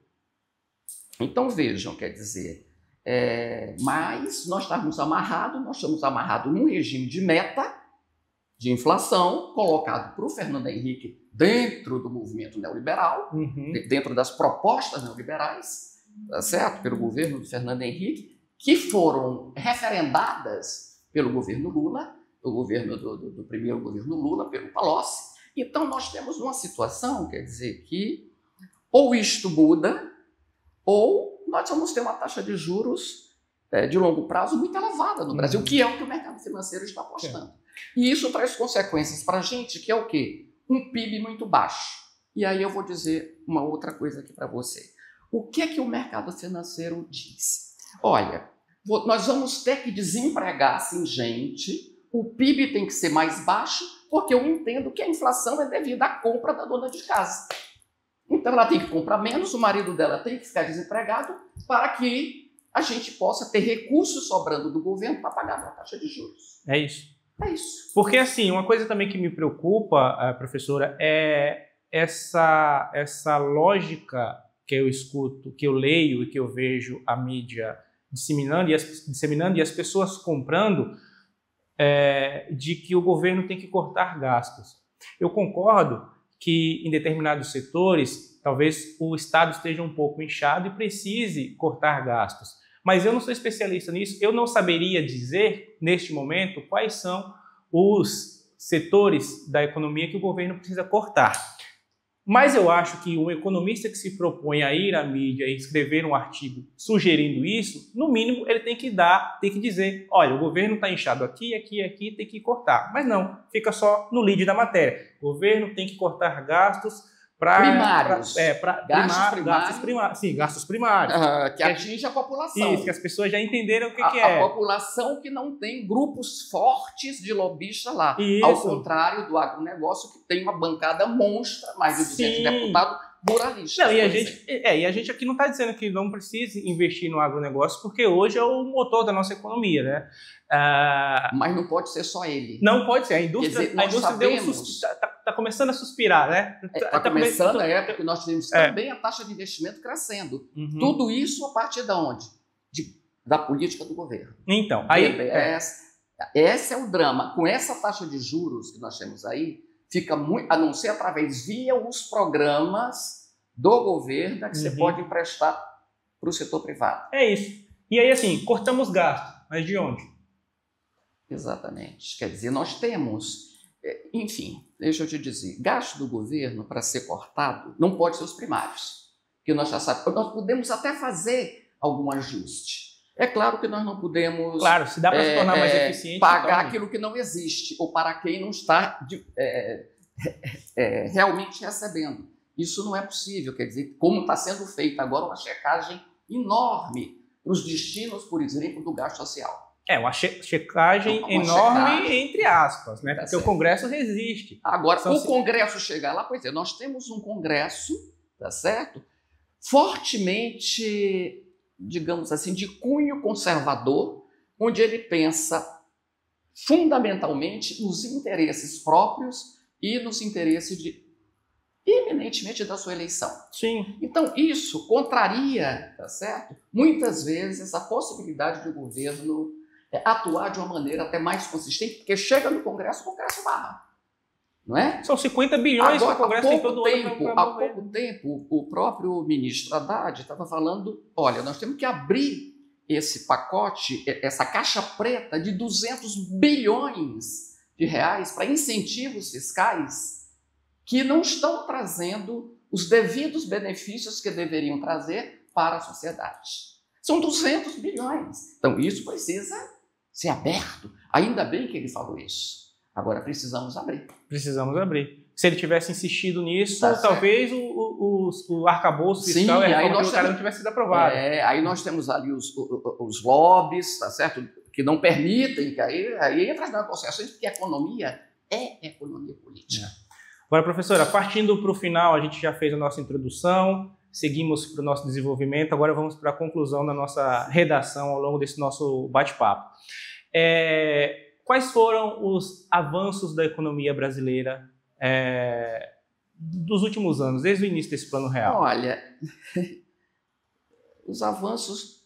Então, vejam, quer dizer, mas nós estamos amarrados num regime de meta de inflação colocado por Fernando Henrique dentro do movimento neoliberal, dentro das propostas neoliberais, tá certo? Pelo governo do Fernando Henrique, que foram referendadas pelo governo Lula, o governo do primeiro governo Lula, pelo Palocci. Então, nós temos uma situação, quer dizer, que ou isto muda, ou nós vamos ter uma taxa de juros de longo prazo muito elevada no Brasil, que é o que o mercado financeiro está apostando. E isso traz consequências para a gente, que é o quê? Um PIB muito baixo. E aí eu vou dizer uma outra coisa aqui para você. O que é que o mercado financeiro diz? Olha, nós vamos ter que desempregar, assim, gente, o PIB tem que ser mais baixo, porque eu entendo que a inflação é devida à compra da dona de casa. Então ela tem que comprar menos, o marido dela tem que ficar desempregado para que a gente possa ter recursos sobrando do governo para pagar a taxa de juros. É isso. É isso. Porque, assim, uma coisa também que me preocupa, professora, é essa lógica que eu escuto, que eu leio e que eu vejo a mídia disseminando e as pessoas comprando, de que o governo tem que cortar gastos. Eu concordo que em determinados setores, talvez o Estado esteja um pouco inchado e precise cortar gastos. Mas eu não sou especialista nisso, eu não saberia dizer, neste momento, quais são os setores da economia que o governo precisa cortar. Mas eu acho que o economista que se propõe a ir à mídia e escrever um artigo sugerindo isso, no mínimo ele tem que dizer, olha, o governo está inchado aqui, tem que cortar. Mas não, fica só no lead da matéria. O governo tem que cortar gastos primários. Gastos primários. Que atinge a população. Isso, que as pessoas já entenderam o que é. A população que não tem grupos fortes de lobistas lá. Isso. Ao contrário do agronegócio, que tem uma bancada monstra, mais de 200 deputados buralistas. Não, e a gente aqui não está dizendo que não precise investir no agronegócio, porque hoje é o motor da nossa economia, né? Mas não pode ser só ele. Não pode ser. A indústria está começando a suspirar, né? Está começando, porque nós tivemos também a taxa de investimento crescendo. Tudo isso a partir de onde? Da política do governo. Então, esse é o drama. Com essa taxa de juros que nós temos aí, fica muito, a não ser através via os programas do governo que você pode emprestar para o setor privado. É isso. E aí, assim, cortamos gastos, mas de onde? Exatamente. Quer dizer, nós temos, enfim, deixa eu te dizer, gasto do governo para ser cortado não pode ser os primários, que nós já sabemos. Nós podemos até fazer algum ajuste. É claro que nós não podemos... Claro, se dá para se tornar mais eficiente... Pagar aquilo que não existe, ou para quem não está realmente recebendo. Isso não é possível, quer dizer, como está sendo feita agora uma checagem enorme para os destinos, por exemplo, do gasto social. Uma checagem enorme, entre aspas, né? Porque o Congresso resiste. Agora, o Congresso chegar lá, pois é, nós temos um Congresso, tá certo? Fortemente, digamos assim, de cunho conservador, onde ele pensa fundamentalmente nos interesses próprios e nos interesses eminentemente da sua eleição. Sim. Então, isso contraria, tá certo? Muitas vezes, essa possibilidade de o governo atuar de uma maneira até mais consistente, porque chega no Congresso, o Congresso barra. não é? São 50 bilhões que o Congresso tem todo ano. Há pouco tempo, o próprio ministro Haddad estava falando, olha, nós temos que abrir esse pacote, essa caixa preta de 200 bilhões de reais para incentivos fiscais que não estão trazendo os devidos benefícios que deveriam trazer para a sociedade. São 200 bilhões. Então, isso precisa ser aberto. Ainda bem que ele falou isso. Agora, precisamos abrir. Precisamos abrir. Se ele tivesse insistido nisso, talvez o arcabouço fiscal e a reforma tributária não tivesse sido aprovado. Aí nós temos ali os lobbies, tá certo? Que não permitem, que aí entra nas negociações, porque a economia é economia política. Agora, professora, partindo para o final, a gente já fez a nossa introdução, seguimos para o nosso desenvolvimento, agora vamos para a conclusão da nossa redação ao longo desse nosso bate-papo. Quais foram os avanços da economia brasileira dos últimos anos, desde o início desse Plano Real? Olha, os avanços...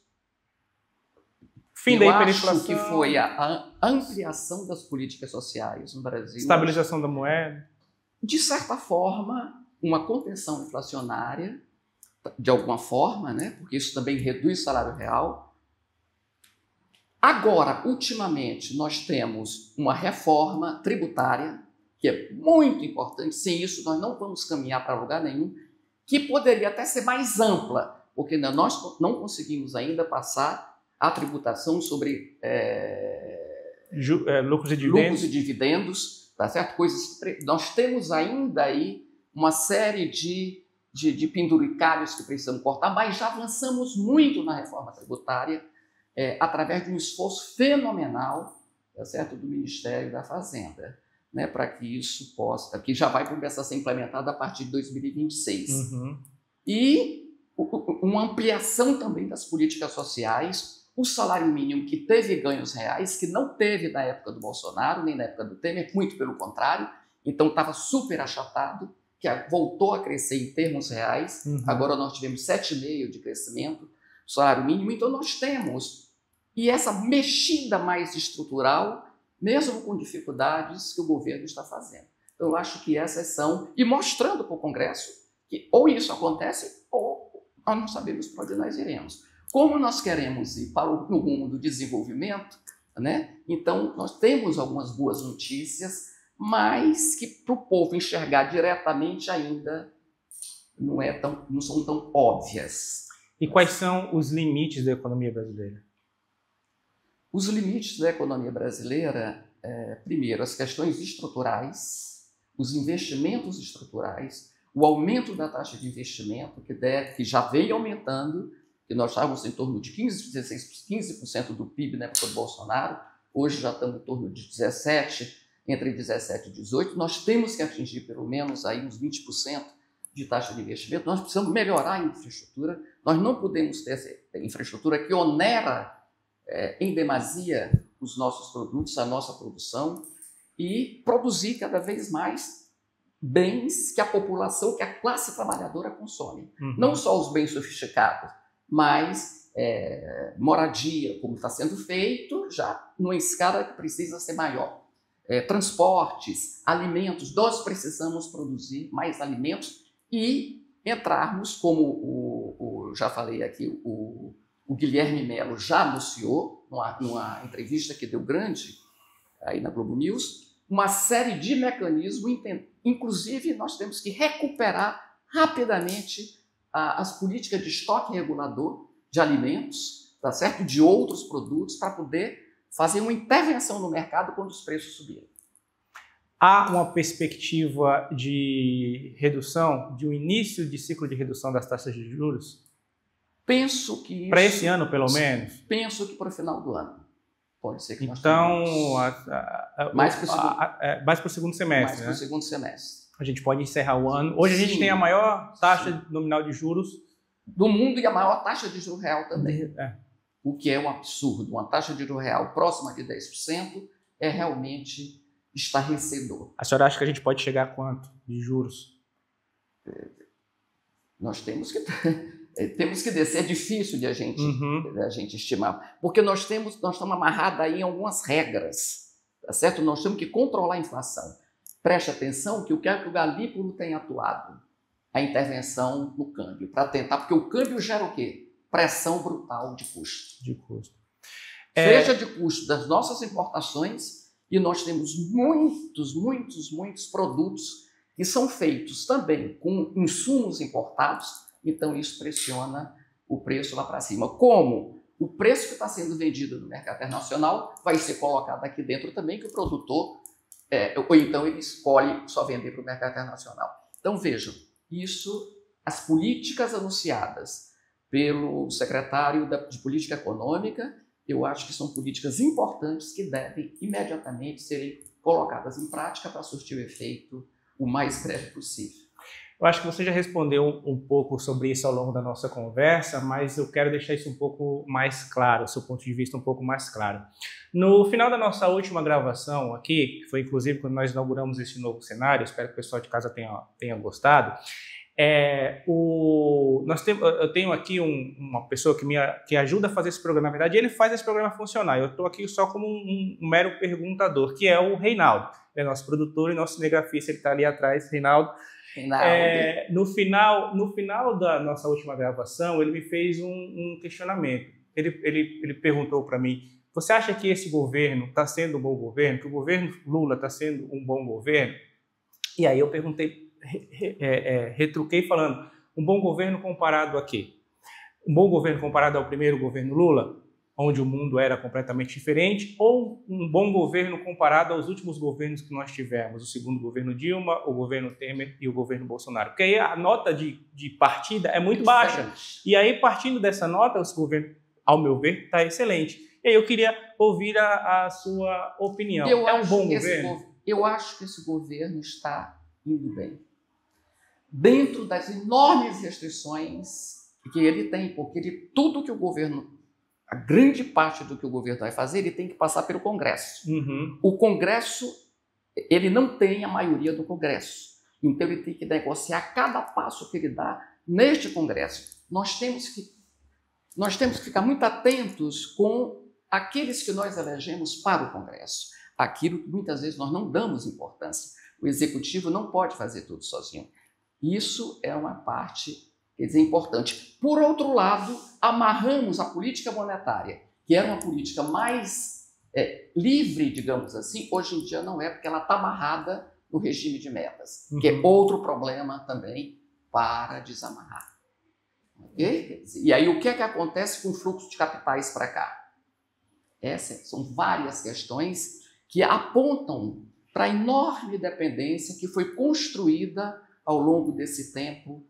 Fim da hiperinflação. Eu acho que foi a ampliação das políticas sociais no Brasil. Estabilização da moeda. De certa forma, uma contenção inflacionária, de alguma forma, né? Porque isso também reduz o salário real. Agora, ultimamente, nós temos uma reforma tributária, que é muito importante. Sem isso, nós não vamos caminhar para lugar nenhum, que poderia até ser mais ampla, porque nós não conseguimos ainda passar a tributação sobre lucros e dividendos, tá certo? Coisas que nós temos ainda aí uma série de penduricalhos que precisamos cortar, mas já avançamos muito na reforma tributária através de um esforço fenomenal, tá certo, do Ministério da Fazenda, né, para que isso possa, que já vai começar a ser implementado a partir de 2026. Uhum. E uma ampliação também das políticas sociais, o salário mínimo que teve ganhos reais, que não teve na época do Bolsonaro, nem na época do Temer, muito pelo contrário, então estava super achatado, que voltou a crescer em termos reais, agora nós tivemos 7,5% de crescimento do salário mínimo, então nós temos, e essa mexida mais estrutural, mesmo com dificuldades que o governo está fazendo. Então eu acho que essas são, e mostrando para o Congresso que ou isso acontece, ou nós não sabemos para onde nós iremos. Como nós queremos ir para o rumo do desenvolvimento, né? Então nós temos algumas boas notícias, mas que para o povo enxergar diretamente ainda não são tão óbvias. E quais são os limites da economia brasileira? Os limites da economia brasileira, primeiro, as questões estruturais, os investimentos estruturais, o aumento da taxa de investimento, que já veio aumentando, que nós estávamos em torno de 15% do PIB na época do Bolsonaro, hoje já estamos em torno de 17%, entre 17% e 18%, nós temos que atingir pelo menos aí uns 20% de taxa de investimento, nós precisamos melhorar a infraestrutura, nós não podemos ter essa infraestrutura que onera em demasia os nossos produtos, a nossa produção, e produzir cada vez mais bens que a população, que a classe trabalhadora consome. Não só os bens sofisticados, mas moradia, como está sendo feito, já numa escala que precisa ser maior. Transportes, alimentos, nós precisamos produzir mais alimentos e entrarmos, como já falei aqui, o Guilherme Mello já anunciou, numa entrevista que deu grande aí na Globo News, uma série de mecanismos, inclusive nós temos que recuperar rapidamente as políticas de estoque regulador de alimentos, tá certo? De outros produtos, para poder fazer uma intervenção no mercado quando os preços subirem. Há uma perspectiva de redução, de um início de ciclo de redução das taxas de juros? Penso que isso... Para esse ano, pelo menos? Penso que para o final do ano. Pode ser que nós tenhamos... mais para o segundo semestre, mais para o segundo semestre. A gente pode encerrar o ano. Hoje a gente tem a maior taxa nominal de juros do mundo e a maior taxa de juros real também. O que é um absurdo. Uma taxa de juros real próxima de 10% é realmente estarrecedor. A senhora acha que a gente pode chegar a quanto de juros? Nós temos que descer. É difícil de a gente estimar, porque nós estamos amarrados aí em algumas regras, tá certo? Nós temos que controlar a inflação. preste atenção que o que é que o Galípolo tem atuado? A intervenção no câmbio, para tentar, porque o câmbio gera o quê? Pressão brutal de custo. De custo. Seja de custo das nossas importações, e nós temos muitos produtos que são feitos também com insumos importados, então isso pressiona o preço lá para cima. Como o preço que está sendo vendido no mercado internacional vai ser colocado aqui dentro também, que o produtor, ou então ele escolhe só vender para o mercado internacional. Então vejam, as políticas anunciadas pelo secretário de Política Econômica, eu acho que são políticas importantes que devem imediatamente serem colocadas em prática para surtir o efeito o mais breve possível. Eu acho que você já respondeu um pouco sobre isso ao longo da nossa conversa, mas eu quero deixar isso um pouco mais claro, o seu ponto de vista um pouco mais claro. No final da nossa última gravação aqui, que foi inclusive quando nós inauguramos esse novo cenário, espero que o pessoal de casa tenha gostado, eu tenho aqui uma pessoa que ajuda a fazer esse programa, na verdade ele faz esse programa funcionar, eu estou aqui só como um mero perguntador, que é o Reinaldo, ele é nosso produtor e nosso cinegrafista, ele está ali atrás, Reinaldo. No final da nossa última gravação, ele me fez um questionamento. Ele perguntou para mim, você acha que esse governo está sendo um bom governo? Que o governo Lula está sendo um bom governo? E aí eu perguntei, retruquei falando, um bom governo comparado a quê? Um bom governo comparado ao primeiro governo Lula, onde o mundo era completamente diferente, ou um bom governo comparado aos últimos governos que nós tivemos, o segundo governo Dilma, o governo Temer e o governo Bolsonaro? Porque aí a nota de partida é muito baixa. E aí, partindo dessa nota, esse governo, ao meu ver, está excelente. E aí eu queria ouvir a sua opinião. É um bom governo? Eu acho que esse governo está indo bem. Dentro das enormes restrições que ele tem, porque tudo que o governo, a grande parte do que o governo vai fazer, ele tem que passar pelo Congresso. Uhum. O Congresso, ele não tem a maioria do Congresso. Então, ele tem que negociar cada passo que ele dá neste Congresso. Nós temos que ficar muito atentos com aqueles que nós elegemos para o Congresso. Aquilo que muitas vezes nós não damos importância. O Executivo não pode fazer tudo sozinho. Isso é uma parte, quer dizer, importante. Por outro lado, amarramos a política monetária, que era uma política mais livre, digamos assim, hoje em dia não é, porque ela está amarrada no regime de metas, que é outro problema também para desamarrar. Okay? E aí o que é que acontece com o fluxo de capitais para cá? Essas são várias questões que apontam para a enorme dependência que foi construída ao longo desse tempo,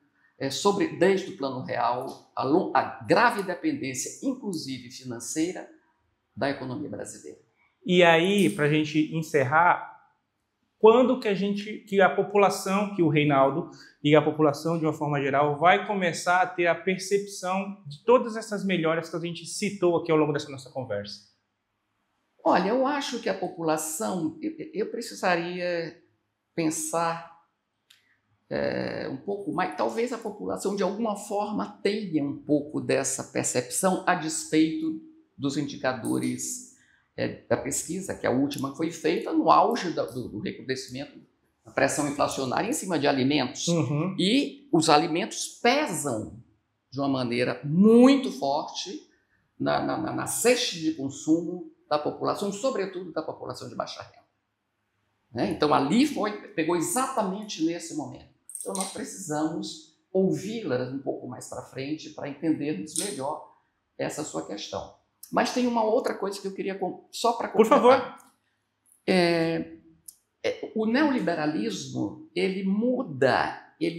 desde o Plano Real, a grave dependência, inclusive financeira, da economia brasileira. E aí, para a gente encerrar, quando que a população, que o Reinaldo e a população de uma forma geral vai começar a ter a percepção de todas essas melhoras que a gente citou aqui ao longo dessa nossa conversa? Olha, eu acho que a população, eu precisaria pensar um pouco mais, talvez a população de alguma forma tenha um pouco dessa percepção a despeito dos indicadores da pesquisa, que a última foi feita no auge do recrudescimento da pressão inflacionária em cima de alimentos. Uhum. E os alimentos pesam de uma maneira muito forte na cesta de consumo da população, sobretudo da população de baixa renda. Então, ali pegou exatamente nesse momento. Então, nós precisamos ouvi-las um pouco mais para frente para entendermos melhor essa sua questão. Mas tem uma outra coisa que eu queria, só para completar. Por favor. O neoliberalismo, ele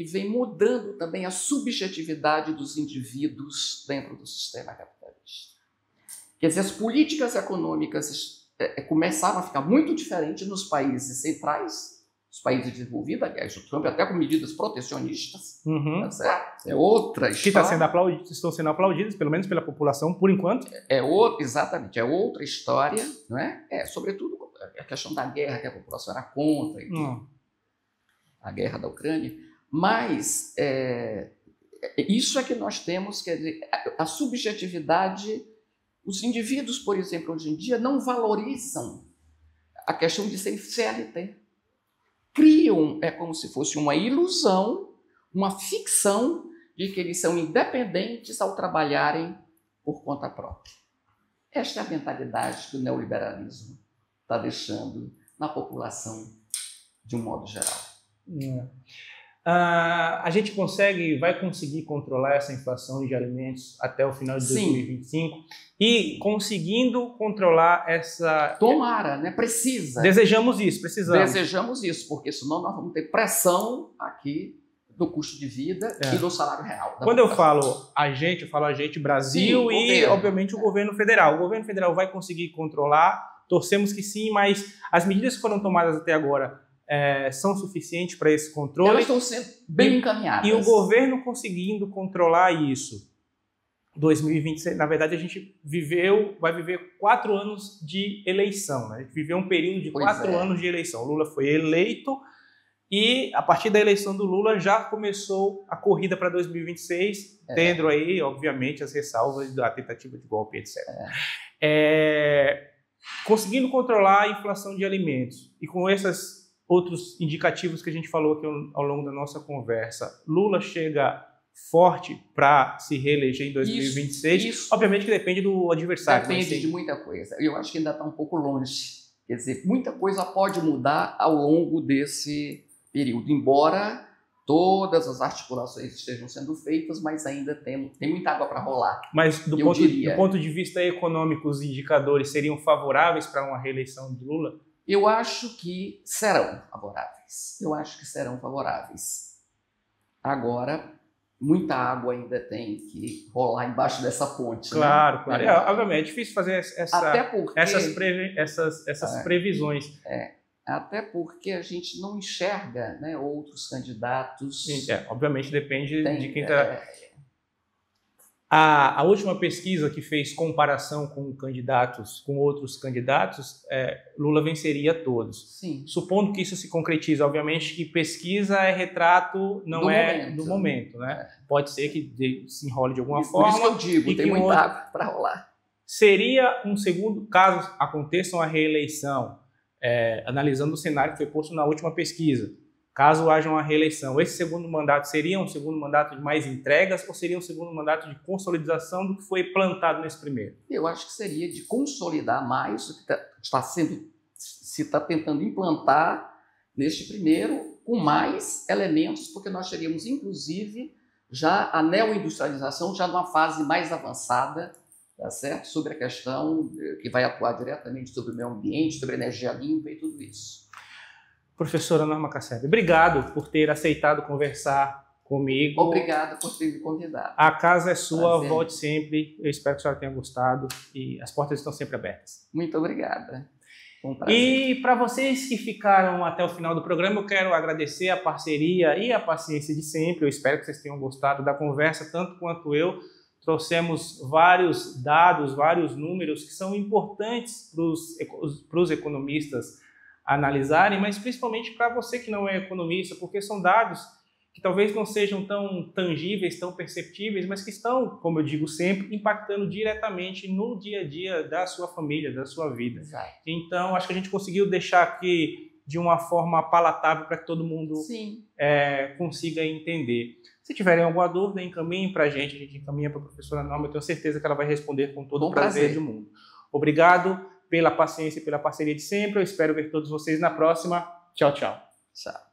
vem mudando também a subjetividade dos indivíduos dentro do sistema capitalista. Quer dizer, as políticas econômicas começaram a ficar muito diferentes nos países centrais, os países desenvolvidos, aliás, o Trump até com medidas protecionistas, Uhum. É outra história. Que estão sendo aplaudidas, pelo menos pela população, por enquanto. Exatamente, é outra história, não é? Sobretudo a questão da guerra, que a população era contra, a guerra da Ucrânia, mas isso é que nós temos, quer dizer, a subjetividade. Os indivíduos, por exemplo, hoje em dia, não valorizam a questão de ser CLT. criam, é como se fosse uma ilusão, uma ficção de que eles são independentes ao trabalharem por conta própria. Esta é a mentalidade que o neoliberalismo está deixando na população de um modo geral. A gente vai conseguir controlar essa inflação de alimentos até o final de 2025? E conseguindo controlar essa... Tomara, né? Precisa. Desejamos isso, precisamos. Desejamos isso, porque senão nós vamos ter pressão aqui do custo de vida e do salário real. Quando eu falo a gente Brasil e, obviamente, o governo federal. O governo federal vai conseguir controlar, torcemos que sim, mas as medidas que foram tomadas até agora são suficientes para esse controle. Elas estão sendo bem encaminhadas. E o governo conseguindo controlar isso. 2026, na verdade, a gente vai viver 4 anos de eleição. Né? A gente viveu um período de 4 anos de eleição. O Lula foi eleito e, a partir da eleição do Lula, já começou a corrida para 2026, tendo aí, obviamente, as ressalvas da tentativa de golpe, etc. Conseguindo controlar a inflação de alimentos e com esses outros indicativos que a gente falou aqui ao longo da nossa conversa, Lula chega forte para se reeleger em 2026? Isso. Obviamente que depende do adversário. Depende de muita coisa. Eu acho que ainda está um pouco longe. Quer dizer, muita coisa pode mudar ao longo desse período, embora todas as articulações estejam sendo feitas, mas ainda tem muita água para rolar. Mas do ponto de vista econômico, os indicadores seriam favoráveis para uma reeleição de Lula? Eu acho que serão favoráveis. Agora, muita água ainda tem que rolar embaixo dessa ponte. Claro, né? Claro. Obviamente, é difícil fazer essas previsões. Até porque a gente não enxerga, né, outros candidatos. Obviamente depende de quem está... A última pesquisa que fez comparação com outros candidatos, Lula venceria todos. Sim. Supondo que isso se concretize, obviamente que pesquisa é retrato, não do momento, né? Pode ser que se enrole de alguma forma. Por isso que eu digo, tem muita água para rolar. Seria um segundo, caso aconteça uma reeleição, analisando o cenário que foi posto na última pesquisa, caso haja uma reeleição, esse segundo mandato seria um segundo mandato de mais entregas ou seria um segundo mandato de consolidação do que foi plantado nesse primeiro? Eu acho que seria de consolidar mais o que se está tentando implantar neste primeiro, com mais elementos, porque nós teríamos, inclusive, já a neoindustrialização já numa fase mais avançada, tá certo? Sobre a questão que vai atuar diretamente sobre o meio ambiente, sobre energia limpa e tudo isso. Professora Norma Casseb, obrigado por ter aceitado conversar comigo. Obrigado por ter me convidado. A casa é sua, volte sempre. Eu espero que a senhora tenha gostado e as portas estão sempre abertas. Muito obrigada. Um prazer. E para vocês que ficaram até o final do programa, eu quero agradecer a parceria e a paciência de sempre. Eu espero que vocês tenham gostado da conversa, tanto quanto eu. Trouxemos vários dados, vários números que são importantes para os economistas analisarem, mas principalmente para você que não é economista, porque são dados que talvez não sejam tão tangíveis, tão perceptíveis, mas que estão, como eu digo sempre, impactando diretamente no dia a dia da sua família, da sua vida. Exato. Então, acho que a gente conseguiu deixar aqui de uma forma palatável para que todo mundo consiga entender. Se tiverem alguma dúvida, encaminhem para a gente encaminha para a professora Norma, eu tenho certeza que ela vai responder com todo o prazer do mundo. Obrigado pela paciência e pela parceria de sempre. Eu espero ver todos vocês na próxima. Tchau, tchau. Tchau.